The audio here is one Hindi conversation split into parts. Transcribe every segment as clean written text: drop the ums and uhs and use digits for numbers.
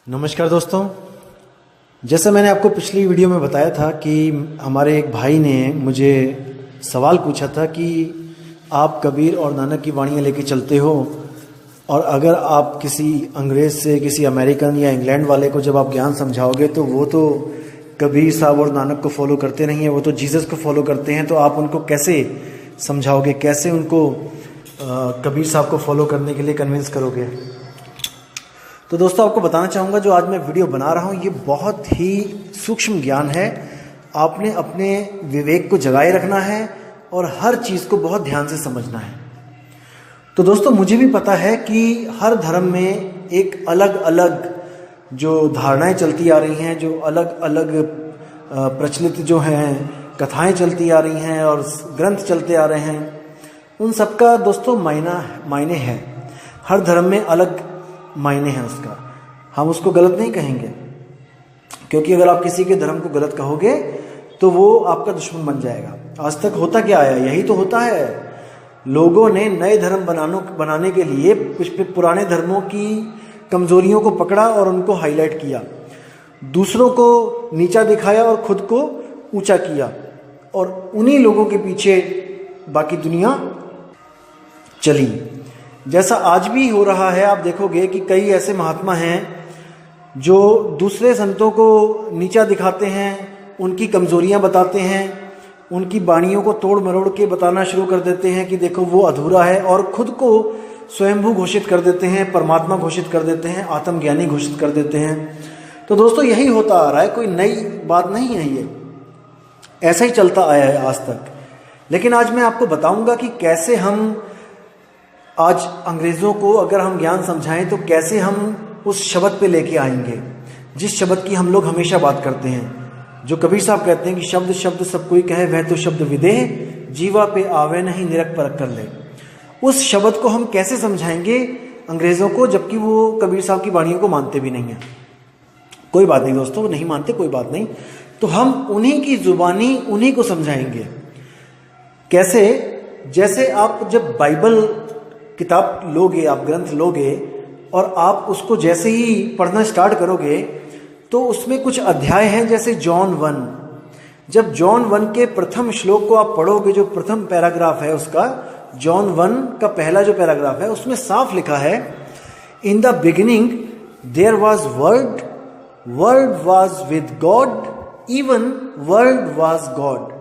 नमस्कार दोस्तों। जैसा मैंने आपको पिछली वीडियो में बताया था कि हमारे एक भाई ने मुझे सवाल पूछा था कि आप कबीर और नानक की वाणियाँ लेके चलते हो और अगर आप किसी अंग्रेज़ से, किसी अमेरिकन या इंग्लैंड वाले को जब आप ज्ञान समझाओगे तो वो तो कबीर साहब और नानक को फॉलो करते नहीं हैं, वो तो जीसस को फॉलो करते हैं। तो आप उनको कैसे समझाओगे, कैसे उनको कबीर साहब को फॉलो करने के लिए कन्विंस करोगे? तो दोस्तों आपको बताना चाहूँगा, जो आज मैं वीडियो बना रहा हूँ ये बहुत ही सूक्ष्म ज्ञान है। आपने अपने विवेक को जगाए रखना है और हर चीज़ को बहुत ध्यान से समझना है। तो दोस्तों मुझे भी पता है कि हर धर्म में एक अलग अलग जो धारणाएं चलती आ रही हैं, जो अलग अलग प्रचलित जो हैं कथाएं चलती आ रही हैं और ग्रंथ चलते आ रहे हैं, उन सबका दोस्तों मायने है। हर धर्म में अलग मायने हैं उसका, हम उसको गलत नहीं कहेंगे, क्योंकि अगर आप किसी के धर्म को गलत कहोगे तो वो आपका दुश्मन बन जाएगा। आज तक होता क्या है? यही तो होता है। लोगों ने नए धर्म बनाने के लिए पुराने धर्मों की कमजोरियों को पकड़ा और उनको हाईलाइट किया, दूसरों को नीचा दिखाया और खुद को ऊंचा किया, और उन्हीं लोगों के पीछे बाकी दुनिया चली। जैसा आज भी हो रहा है, आप देखोगे कि कई ऐसे महात्मा हैं जो दूसरे संतों को नीचा दिखाते हैं, उनकी कमजोरियां बताते हैं, उनकी वाणियों को तोड़ मरोड़ के बताना शुरू कर देते हैं कि देखो वो अधूरा है, और खुद को स्वयंभू घोषित कर देते हैं, परमात्मा घोषित कर देते हैं, आत्मज्ञानी घोषित कर देते हैं। तो दोस्तों यही होता आ रहा है, कोई नई बात नहीं है, ये ऐसा ही चलता आया है आज तक। लेकिन आज मैं आपको बताऊंगा कि कैसे हम आज अंग्रेज़ों को अगर हम ज्ञान समझाएं तो कैसे हम उस शब्द पे लेके आएंगे जिस शब्द की हम लोग हमेशा बात करते हैं। जो कबीर साहब कहते हैं कि शब्द शब्द सब कोई कहे, वह तो शब्द विदेह, जीवा पे आवे नहीं निरख परख कर ले। उस शब्द को हम कैसे समझाएंगे अंग्रेज़ों को, जबकि वो कबीर साहब की वाणियों को मानते भी नहीं हैं? कोई बात नहीं दोस्तों, वो नहीं मानते, कोई बात नहीं। तो हम उन्हीं की जुबानी उन्हीं को समझाएंगे। कैसे? जैसे आप जब बाइबल किताब लोगे, आप ग्रंथ लोगे और आप उसको जैसे ही पढ़ना स्टार्ट करोगे तो उसमें कुछ अध्याय हैं, जैसे जॉन 1। जब जॉन 1 के प्रथम श्लोक को आप पढ़ोगे, जो प्रथम पैराग्राफ है उसका, जॉन 1 का पहला जो पैराग्राफ है, उसमें साफ लिखा है, in the beginning there was word, word was with God, even word was God.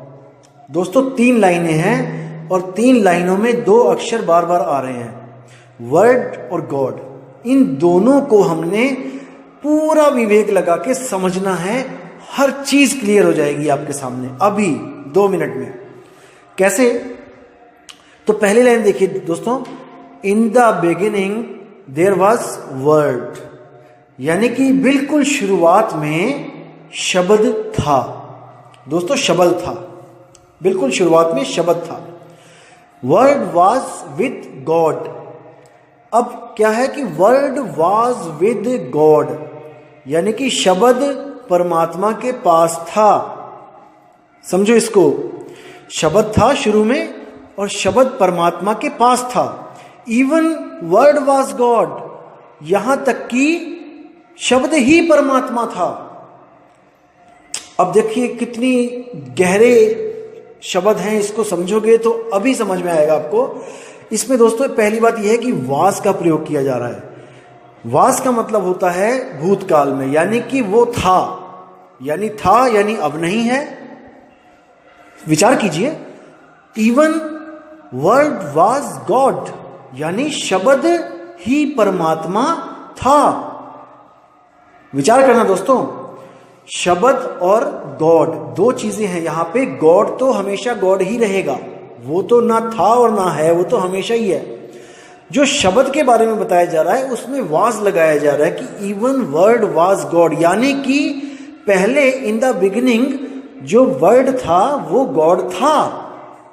दोस्तों 3 लाइनें हैं और 3 लाइनों में 2 अक्षर बार बार आ रहे हैं, वर्ड और गॉड। इन दोनों को हमने पूरा विवेक लगा के समझना है, हर चीज क्लियर हो जाएगी आपके सामने अभी 2 मिनट में। कैसे? तो पहली लाइन देखिए दोस्तों, in the beginning there was word, यानी कि बिल्कुल शुरुआत में शब्द था। दोस्तों शब्द था, बिल्कुल शुरुआत में शब्द था। Word was with God. अब क्या है कि वर्ड वॉज विद गॉड, यानी कि शब्द परमात्मा के पास था। समझो इसको, शब्द था शुरू में और शब्द परमात्मा के पास था। इवन वर्ड वॉज गॉड, यहां तक कि शब्द ही परमात्मा था। अब देखिए कितनी गहरे शब्द हैं, इसको समझोगे तो अभी समझ में आएगा आपको। इसमें दोस्तों पहली बात यह है कि वास का प्रयोग किया जा रहा है। वास का मतलब होता है भूतकाल में, यानी कि वो था, यानी था यानी अब नहीं है। विचार कीजिए, इवन वर्ड वाज गॉड, यानी शब्द ही परमात्मा था। विचार करना दोस्तों, शब्द और गॉड 2 चीजें हैं यहां पे। गॉड तो हमेशा गॉड ही रहेगा, वो तो ना था और ना है, वो तो हमेशा ही है। जो शब्द के बारे में बताया जा रहा है उसमें वाज लगाया जा रहा है कि इवन वर्ड वाज गॉड, यानी कि पहले इन द बिगिनिंग जो वर्ड था वो गॉड था,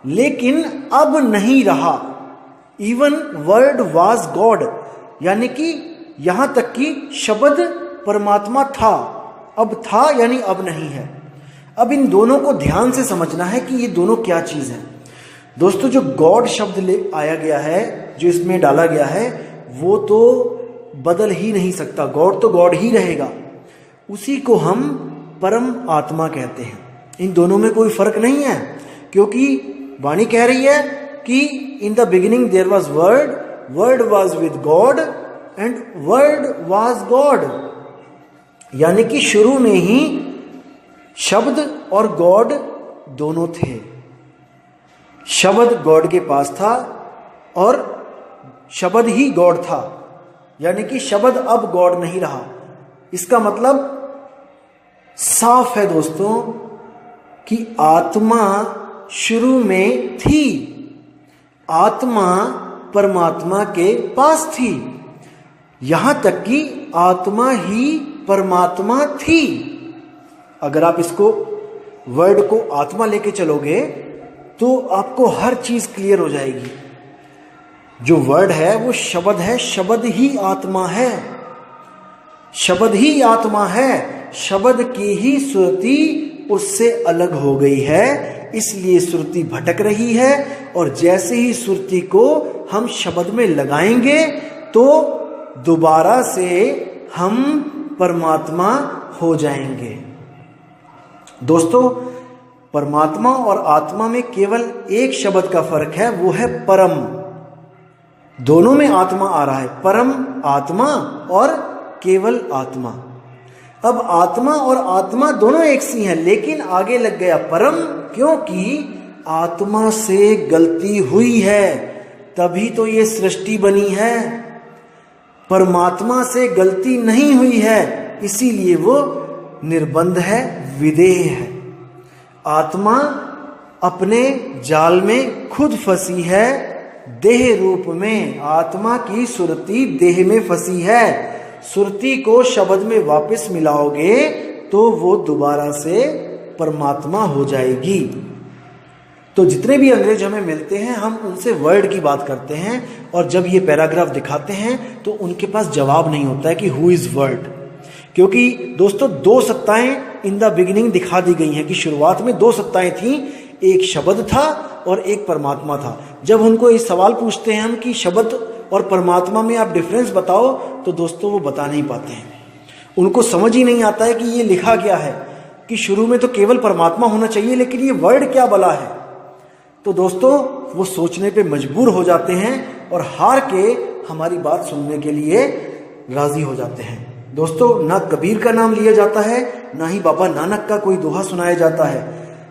लेकिन अब नहीं रहा। इवन वर्ड वाज गॉड, यानी कि यहां तक कि शब्द परमात्मा था, अब था यानी अब नहीं है। अब इन दोनों को ध्यान से समझना है कि ये दोनों क्या चीज है। दोस्तों जो गॉड शब्द ले आया गया है, जो इसमें डाला गया है, वो तो बदल ही नहीं सकता, गॉड तो गॉड ही रहेगा। उसी को हम परम आत्मा कहते हैं। इन दोनों में कोई फर्क नहीं है, क्योंकि वाणी कह रही है कि in the beginning there was word, word was with God and word was God. यानी कि शुरू में ही शब्द और गॉड दोनों थे। शब्द गॉड के पास था और शब्द ही गॉड था, यानी कि शब्द अब गॉड नहीं रहा। इसका मतलब साफ है दोस्तों कि आत्मा शुरू में थी, आत्मा परमात्मा के पास थी, यहां तक कि आत्मा ही परमात्मा थी। अगर आप इसको वर्ड को आत्मा लेके चलोगे तो आपको हर चीज क्लियर हो जाएगी। जो वर्ड है वो शब्द है, शब्द ही आत्मा है, शब्द ही आत्मा है। शब्द की ही श्रुति उससे अलग हो गई है, इसलिए श्रुति भटक रही है। और जैसे ही श्रुति को हम शब्द में लगाएंगे तो दोबारा से हम परमात्मा हो जाएंगे। दोस्तों, परमात्मा और आत्मा में केवल एक शब्द का फर्क है, वो है परम। दोनों में आत्मा आ रहा है, परम आत्मा और केवल आत्मा। अब आत्मा और आत्मा दोनों एक सी हैं, लेकिन आगे लग गया परम, क्योंकि आत्मा से गलती हुई है तभी तो ये सृष्टि बनी है। परमात्मा से गलती नहीं हुई है, इसीलिए वो निर्बंध है, विदेह है। आत्मा अपने जाल में खुद फंसी है, देह रूप में। आत्मा की सुरति देह में फंसी है। सुरति को शब्द में वापस मिलाओगे तो वो दोबारा से परमात्मा हो जाएगी। तो जितने भी अंग्रेज हमें मिलते हैं, हम उनसे वर्ड की बात करते हैं, और जब ये पैराग्राफ दिखाते हैं तो उनके पास जवाब नहीं होता है कि हु इज वर्ड। क्योंकि दोस्तों, दो सत्ताएं इन द बिगिनिंग दिखा दी गई हैं कि शुरुआत में दो सत्ताएं थीं, एक शब्द था और एक परमात्मा था। जब उनको ये सवाल पूछते हैं हम कि शब्द और परमात्मा में आप डिफरेंस बताओ, तो दोस्तों वो बता नहीं पाते हैं। उनको समझ ही नहीं आता है कि ये लिखा क्या है, कि शुरू में तो केवल परमात्मा होना चाहिए, लेकिन ये वर्ड क्या भला है। तो दोस्तों, वो सोचने पे मजबूर हो जाते हैं और हार के हमारी बात सुनने के लिए राजी हो जाते हैं। दोस्तों, ना कबीर का नाम लिया जाता है, ना ही बाबा नानक का कोई दोहा सुनाया जाता है।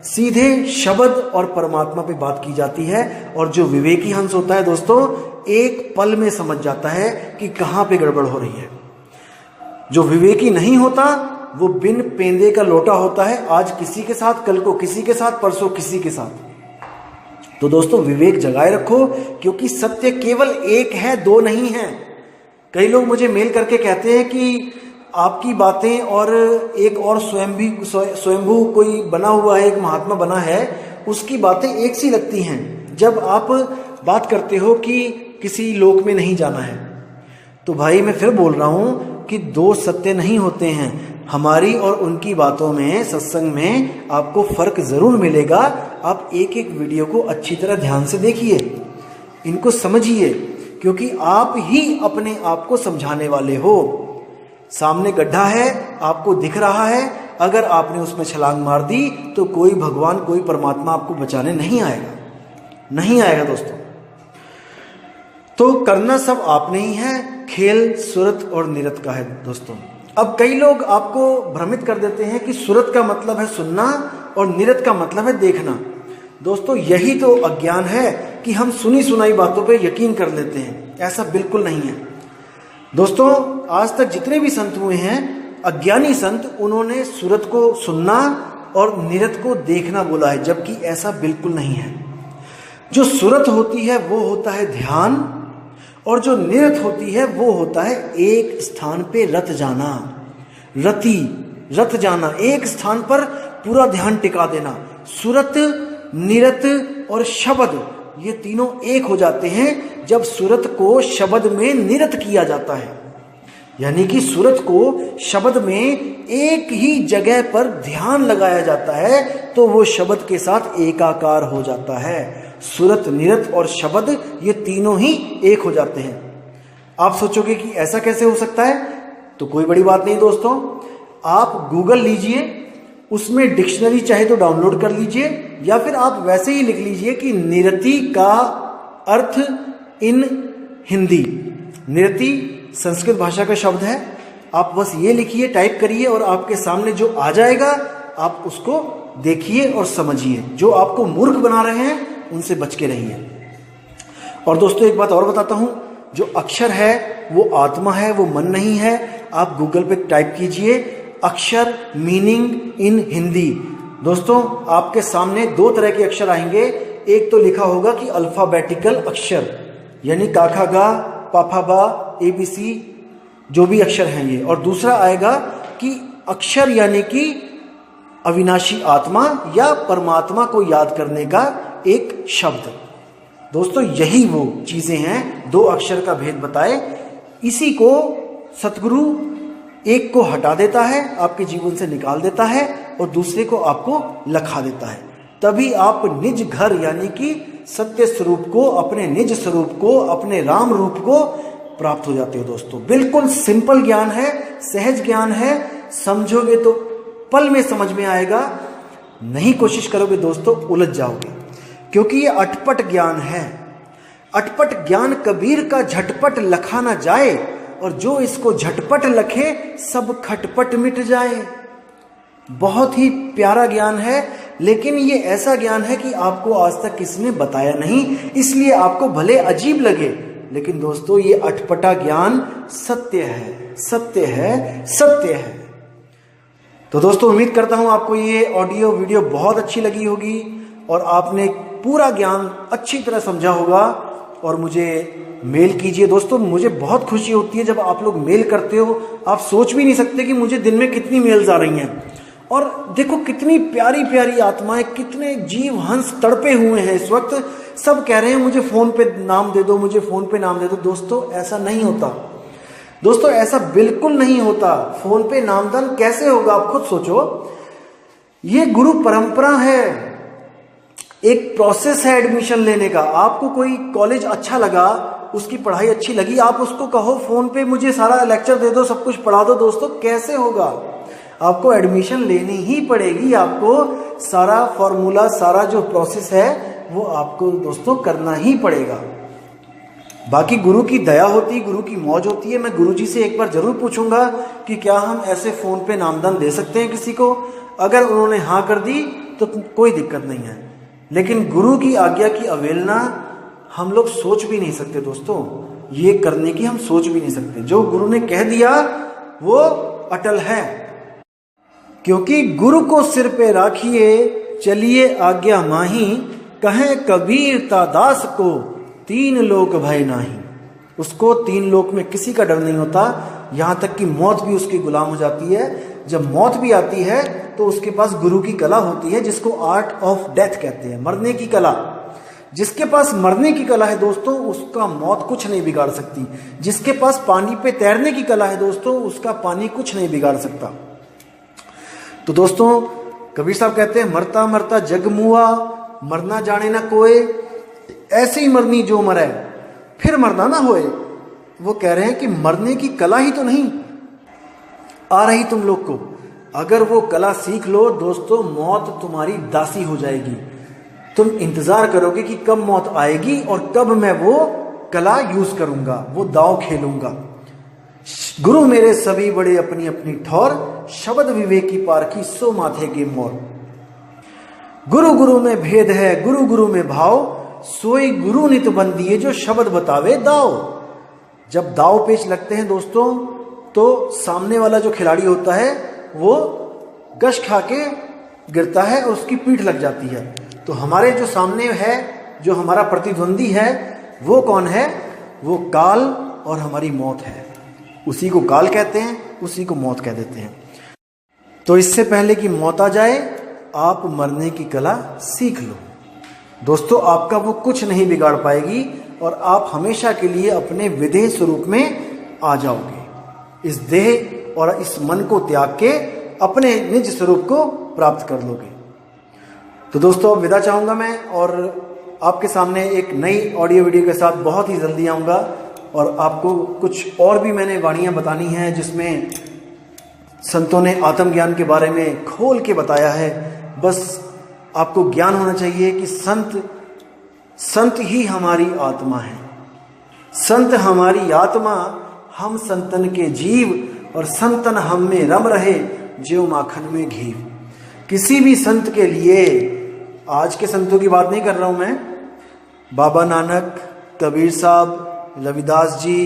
सीधे शब्द और परमात्मा पे बात की जाती है। और जो विवेकी हंस होता है दोस्तों, एक पल में समझ जाता है कि कहां पे गड़बड़ हो रही है। जो विवेकी नहीं होता वो बिन पेंदे का लोटा होता है, आज किसी के साथ, कल को किसी के साथ, परसों किसी के साथ। तो दोस्तों, विवेक जगाए रखो, क्योंकि सत्य केवल एक है, दो नहीं है। कई लोग मुझे मेल करके कहते हैं कि आपकी बातें और एक और स्वयंभू कोई बना हुआ है, एक महात्मा बना है, उसकी बातें एक सी लगती हैं। जब आप बात करते हो कि किसी लोक में नहीं जाना है, तो भाई मैं फिर बोल रहा हूं कि दो सत्य नहीं होते हैं। हमारी और उनकी बातों में, सत्संग में आपको फर्क जरूर मिलेगा। आप एक एक वीडियो को अच्छी तरह ध्यान से देखिए, इनको समझिए, क्योंकि आप ही अपने आप को समझाने वाले हो। सामने गड्ढा है, आपको दिख रहा है, अगर आपने उसमें छलांग मार दी तो कोई भगवान, कोई परमात्मा आपको बचाने नहीं आएगा, नहीं आएगा दोस्तों। तो करना सब आपने ही है, खेल सुरत और निरत का है दोस्तों। अब कई लोग आपको भ्रमित कर देते हैं कि सुरत का मतलब है सुनना और निरत का मतलब है देखना। दोस्तों, यही तो अज्ञान है कि हम सुनी सुनाई बातों पे यकीन कर लेते हैं। ऐसा बिल्कुल नहीं है दोस्तों। आज तक जितने भी संत हुए हैं, अज्ञानी संत, उन्होंने सुरत को सुनना और निरत को देखना बोला है, जबकि ऐसा बिल्कुल नहीं है। जो सुरत होती है वो होता है ध्यान, और जो निरत होती है वो होता है एक स्थान पे रत जाना, रत जाना, एक स्थान पर पूरा ध्यान टिका देना। सुरत, निरत और शब्द, ये तीनों एक हो जाते हैं जब सुरत को शब्द में निरत किया जाता है। यानी कि सुरत को शब्द में एक ही जगह पर ध्यान लगाया जाता है तो वो शब्द के साथ एकाकार हो जाता है। सुरत, निरत और शब्द, ये तीनों ही एक हो जाते हैं। आप सोचोगे कि ऐसा कैसे हो सकता है, तो कोई बड़ी बात नहीं दोस्तों, आप गूगल लीजिए, उसमें डिक्शनरी चाहे तो डाउनलोड कर लीजिए, या फिर आप वैसे ही लिख लीजिए कि निरति का अर्थ इन हिंदी। निरति संस्कृत भाषा का शब्द है, आप बस ये लिखिए, टाइप करिए और आपके सामने जो आ जाएगा आप उसको देखिए और समझिए। जो आपको मूर्ख बना रहे हैं उनसे बच के रहिए। और दोस्तों एक बात और बताता हूं, जो अक्षर है वो आत्मा है, वो मन नहीं है। आप गूगल पे टाइप कीजिए अक्षर मीनिंग इन हिंदी। दोस्तों आपके सामने दो तरह के अक्षर आएंगे। एक तो लिखा होगा कि अल्फाबेटिकल अक्षर, यानी काखा गा पाफा बा ABC जो भी अक्षर हैं ये, और दूसरा आएगा कि अक्षर यानी कि अविनाशी आत्मा या परमात्मा को याद करने का एक शब्द। दोस्तों यही वो चीजें हैं, दो अक्षर का भेद बताए। इसी को सतगुरु एक को हटा देता है, आपके जीवन से निकाल देता है, और दूसरे को आपको लखा देता है। तभी आप निज घर यानी कि सत्य स्वरूप को, अपने निज स्वरूप को, अपने राम रूप को प्राप्त हो जाते हो। दोस्तों बिल्कुल सिंपल ज्ञान है, सहज ज्ञान है, समझोगे तो पल में समझ में आएगा, नहीं कोशिश करोगे दोस्तों उलझ जाओगे, क्योंकि ये अटपट ज्ञान है। अटपट ज्ञान कबीर का झटपट लखा ना जाए, और जो इसको झटपट लखे सब खटपट मिट जाए। बहुत ही प्यारा ज्ञान है, लेकिन ये ऐसा ज्ञान है कि आपको आज तक किसी ने बताया नहीं, इसलिए आपको भले अजीब लगे, लेकिन दोस्तों ये अटपटा ज्ञान सत्य है, सत्य है, सत्य है। तो दोस्तों उम्मीद करता हूं आपको ये ऑडियो वीडियो बहुत अच्छी लगी होगी और आपने पूरा ज्ञान अच्छी तरह समझा होगा। और मुझे मेल कीजिए दोस्तों, मुझे बहुत खुशी होती है जब आप लोग मेल करते हो। आप सोच भी नहीं सकते कि मुझे दिन में कितनी मेल्स आ रही हैं। और देखो कितनी प्यारी प्यारी आत्माएं, कितने जीव हंस तड़पे हुए हैं इस वक्त, सब कह रहे हैं मुझे फोन पे नाम दे दो, मुझे फोन पे नाम दे दो। दोस्तों ऐसा नहीं होता, दोस्तों ऐसा बिल्कुल नहीं होता। फोन पे नामदान कैसे होगा, आप खुद सोचो। ये गुरु परंपरा है, एक प्रोसेस है एडमिशन लेने का। आपको कोई कॉलेज अच्छा लगा, उसकी पढ़ाई अच्छी लगी, आप उसको कहो फोन पे मुझे सारा लेक्चर दे दो, सब कुछ पढ़ा दो। दोस्तों कैसे होगा, आपको एडमिशन लेनी ही पड़ेगी, आपको सारा फॉर्मूला, सारा जो प्रोसेस है वो आपको दोस्तों करना ही पड़ेगा। बाकी गुरु की दया होती, गुरु की मौज होती है। मैं गुरु जी से एक बार जरूर पूछूंगा कि क्या हम ऐसे फोन पे नामदान दे सकते हैं किसी को। अगर उन्होंने हाँ कर दी तो कोई दिक्कत नहीं है, लेकिन गुरु की आज्ञा की अवहेलना हम लोग सोच भी नहीं सकते दोस्तों, ये करने की हम सोच भी नहीं सकते। जो गुरु ने कह दिया वो अटल है, क्योंकि गुरु को सिर पे राखिए चलिए आज्ञा माही, कहें कबीर ता दास को तीन लोक भय नाही। उसको तीन लोक में किसी का डर नहीं होता, यहां तक कि मौत भी उसकी गुलाम हो जाती है। जब मौत भी आती है तो उसके पास गुरु की कला होती है, जिसको आर्ट ऑफ डेथ कहते हैं, मरने की कला। जिसके पास मरने की कला है दोस्तों, उसका मौत कुछ नहीं बिगाड़ सकती। जिसके पास पानी पे तैरने की कला है दोस्तों, उसका पानी कुछ नहीं बिगाड़ सकता। तो दोस्तों कबीर साहब कहते हैं मरता मरता जग मुआ, मरना जाने ना कोई, ऐसे ही मरनी जो मरे फिर मरना ना होए। वो कह रहे हैं कि मरने की कला ही तो नहीं आ रही तुम लोग को। अगर वो कला सीख लो दोस्तों, मौत तुम्हारी दासी हो जाएगी। तुम इंतजार करोगे कि कब मौत आएगी और कब मैं वो कला यूज करूंगा, वो दांव खेलूंगा। गुरु मेरे सभी बड़े अपनी अपनी ठौर, शब्द विवेकी पारखी सो माथे गे मोर। गुरु गुरु में भेद है, गुरु गुरु में भाव, सोई गुरु नित बंदिए जो शब्द बतावे दाव। जब दाव पेच लगते हैं दोस्तों, तो सामने वाला जो खिलाड़ी होता है वो गश खा के गिरता है और उसकी पीठ लग जाती है। तो हमारे जो सामने है, जो हमारा प्रतिद्वंदी है, वो कौन है? वो काल और हमारी मौत है। उसी को काल कहते हैं, उसी को मौत कह देते हैं। तो इससे पहले कि मौत आ जाए, आप मरने की कला सीख लो दोस्तों। आपका वो कुछ नहीं बिगाड़ पाएगी और आप हमेशा के लिए अपने विदेह स्वरूप में आ जाओगे। इस देह और इस मन को त्याग के अपने निज स्वरूप को प्राप्त कर लोगे। तो दोस्तों अब विदा चाहूंगा मैं, और आपके सामने एक नई ऑडियो वीडियो के साथ बहुत ही जल्दी आऊंगा। और आपको कुछ और भी मैंने वाणियाँ बतानी हैं जिसमें संतों ने आत्मज्ञान के बारे में खोल के बताया है। बस आपको ज्ञान होना चाहिए कि संत ही हमारी आत्मा है, संत हमारी आत्मा, हम संतन के जीव, और संतन हम में रम रहे ज्यों माखन में घीव। किसी भी संत के लिए, आज के संतों की बात नहीं कर रहा हूं मैं, बाबा नानक, कबीर साहब, रविदास जी,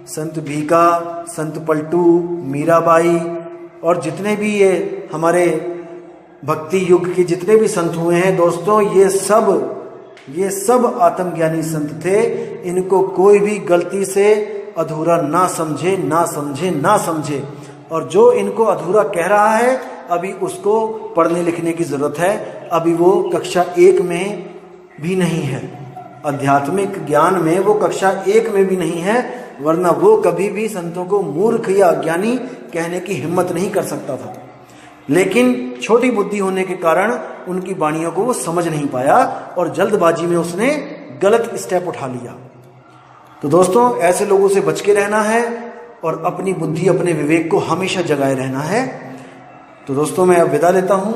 संत भीका, संत पलटू, मीराबाई और जितने भी ये हमारे भक्ति युग के जितने भी संत हुए हैं दोस्तों, ये सब आत्मज्ञानी संत थे। इनको कोई भी गलती से अधूरा ना समझे। और जो इनको अधूरा कह रहा है अभी उसको पढ़ने लिखने की जरूरत है। अभी वो कक्षा 1 में भी नहीं है, आध्यात्मिक ज्ञान में वो कक्षा 1 में भी नहीं है, वरना वो कभी भी संतों को मूर्ख या अज्ञानी कहने की हिम्मत नहीं कर सकता था। लेकिन छोटी बुद्धि होने के कारण उनकी वाणियों को वो समझ नहीं पाया और जल्दबाजी में उसने गलत स्टेप उठा लिया। तो दोस्तों, ऐसे लोगों से बच के रहना है और अपनी बुद्धि, अपने विवेक को हमेशा जगाए रहना है। तो दोस्तों, मैं अब विदा लेता हूँ।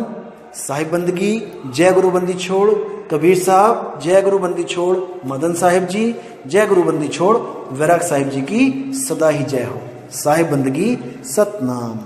साहिब बंदगी, जय गुरु बंदी छोड़ कबीर साहब, जय गुरु बंदी छोड़ मदन साहिब जी, जय गुरु बंदी छोड़ वैराग साहिब जी की सदा ही जय हो। साहिब बंदगी, सतनाम।